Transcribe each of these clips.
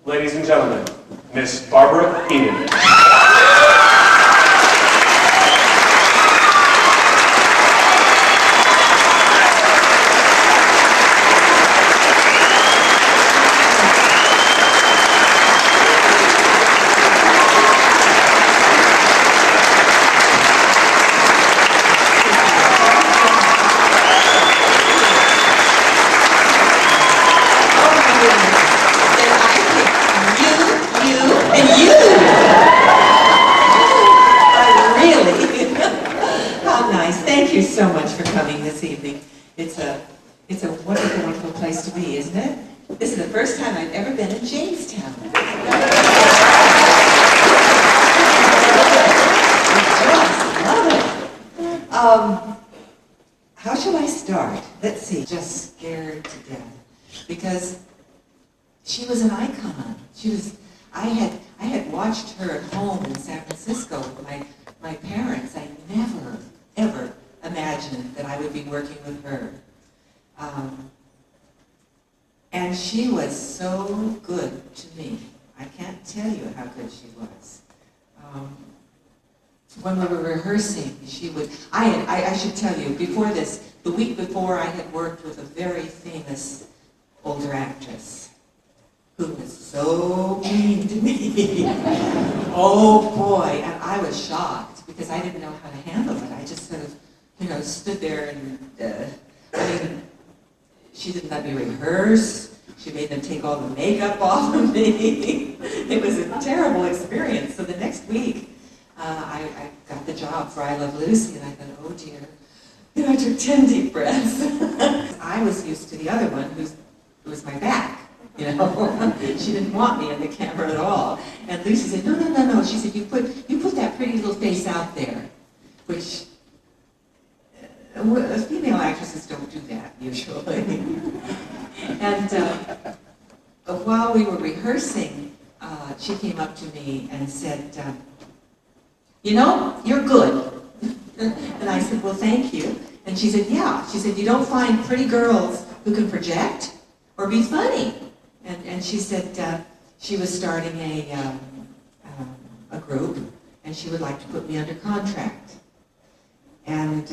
Ladies and gentlemen, Miss Barbara Eden. Thank you so much for coming this evening. It's a wonderful, wonderful place to be, isn't it? This is the first time I've ever been in Jamestown. I just love it. How shall I start? Let's see. Just scared to death because she was an icon. I had watched her at home in San Francisco with my parents. I never, ever imagined that I would be working with her. And she was so good to me. I can't tell you how good she was. When we were rehearsing, I should tell you, before this, the week before I had worked with a very famous older actress who was so mean to me. Oh boy, and I was shocked because I didn't know how to handle it. I just sort of, stood there and, she didn't let me rehearse. She made them take all the makeup off of me. It was a terrible experience. So the next week, I got the job for I Love Lucy, and I thought, oh dear. I took 10 deep breaths. I was used to the other one who was my back. She didn't want me in the camera at all. And Lucy said, no. She said, you put that pretty little face out there, which female actresses don't do that usually. And while we were rehearsing, she came up to me and said, you're good. And I said, well, thank you. And she said, yeah. She said, you don't find pretty girls who can project or be funny. And she said she was starting a group, and she would like to put me under contract. And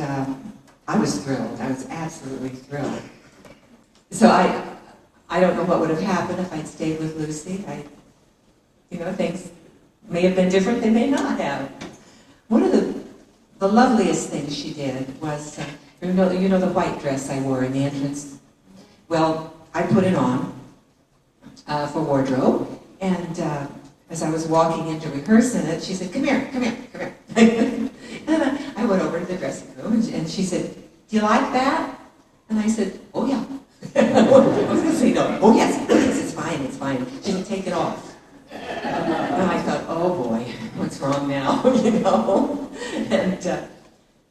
I was thrilled. I was absolutely thrilled. So I don't know what would have happened if I'd stayed with Lucy. Things may have been different. They may not have. One of the loveliest things she did was, the white dress I wore in the entrance? Well, I put it on for wardrobe, and as I was walking in to rehearse in it, she said, come here. And I went over to the dressing room, and she said, do you like that? And I said, oh yeah. I was going to say no. Oh yes, it's fine. She said, take it off. And I thought, oh boy, what's wrong now? And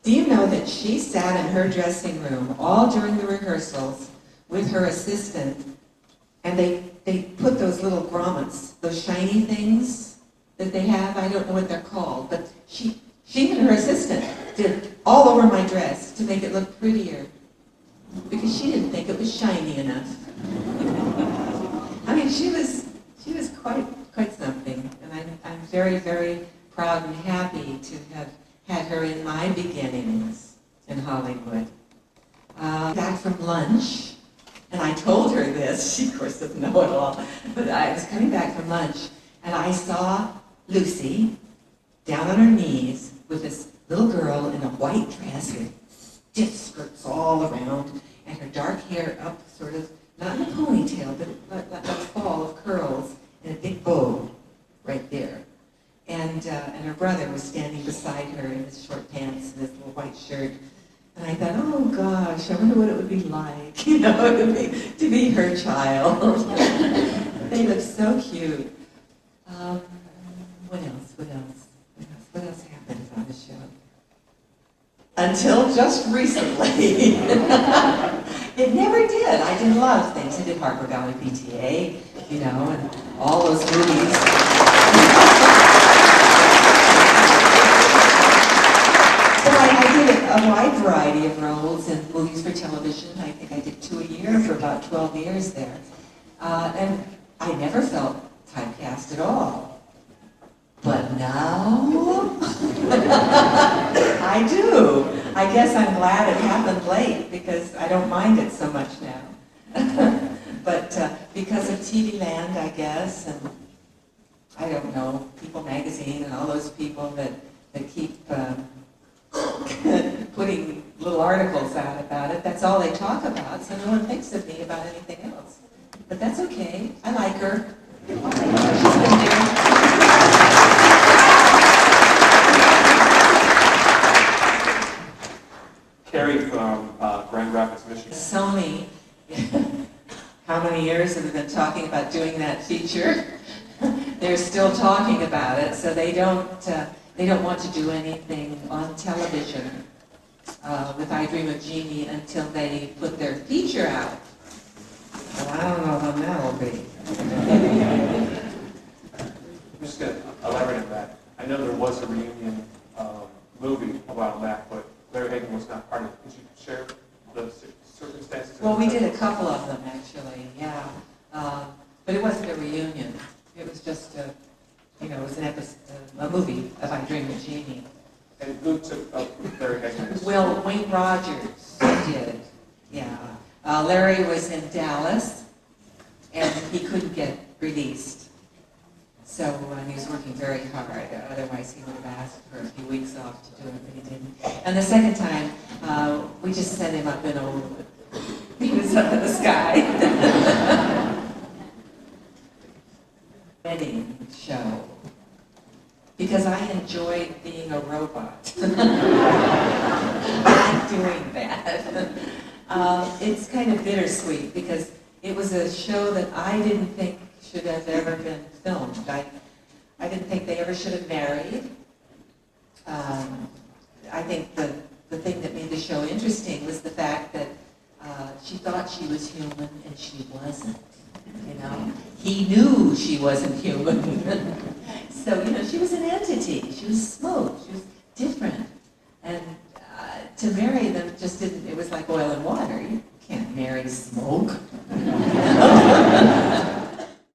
do you know that she sat in her dressing room all during the rehearsals with her assistant, and they put those little grommets, those shiny things that they have, I don't know what they're called, but she and her assistant did all over my dress to make it look prettier, because she didn't think it was shiny enough. I mean, she was quite something, and I'm very, very proud and happy to have had her in my beginnings in Hollywood. Back from lunch, and I told her this, she of course doesn't know it all, but I was coming back from lunch, and I saw Lucy down on her knees with this little girl in a white dress with stiff skirts all around, and her dark hair up sort of, not in a ponytail, but like a fall of curls, and a big bow right there. And her brother was standing beside her in his short pants and his little white shirt. And I thought, oh gosh, I wonder what it would be like, to be her child. They look so cute. What else happened on the show? Until just recently. It never did. I did a lot of things. I did Harper Valley PTA, and all those movies. But I did a wide variety of roles in movies for television. I think I did 2 a year for about 12 years there. And I never felt cast at all. But now, I do. I guess I'm glad it happened late because I don't mind it so much now. But because of TV Land, I guess, and I don't know, People Magazine and all those people that keep putting little articles out about it, that's all they talk about, so no one thinks of me about anything else. But that's okay. I like her. She's been there. Carrie from Grand Rapids, Michigan. Sony, how many years have they been talking about doing that feature? They're still talking about it, so they don't want to do anything on television with I Dream of Jeannie until they put their feature out. Well, I don't know when that'll be. I'm just going to elaborate on that. I know there was a reunion movie a while back, but Larry Hagan was not part of it. Could you share the circumstances? Well, we did a couple of them, actually, yeah. But it wasn't a reunion. It was just it was an episode, a movie of I Dream of Jeannie. And who took Larry Hagan? Well, Wayne Rogers did, yeah. Larry was in Dallas, and he couldn't get released. So he was working very hard. Otherwise, he would have asked for a few weeks off to do it, but he didn't. And the second time, we just sent him up in he was up in the sky. Wedding show. Because I enjoyed being a robot. I like doing that. It's kind of bittersweet because it was a show that I didn't think should have ever been filmed. I didn't think they ever should have married. I think the thing that made the show interesting was the fact that she thought she was human and she wasn't. You know, he knew she wasn't human. So, she was an entity. She was smooth. She was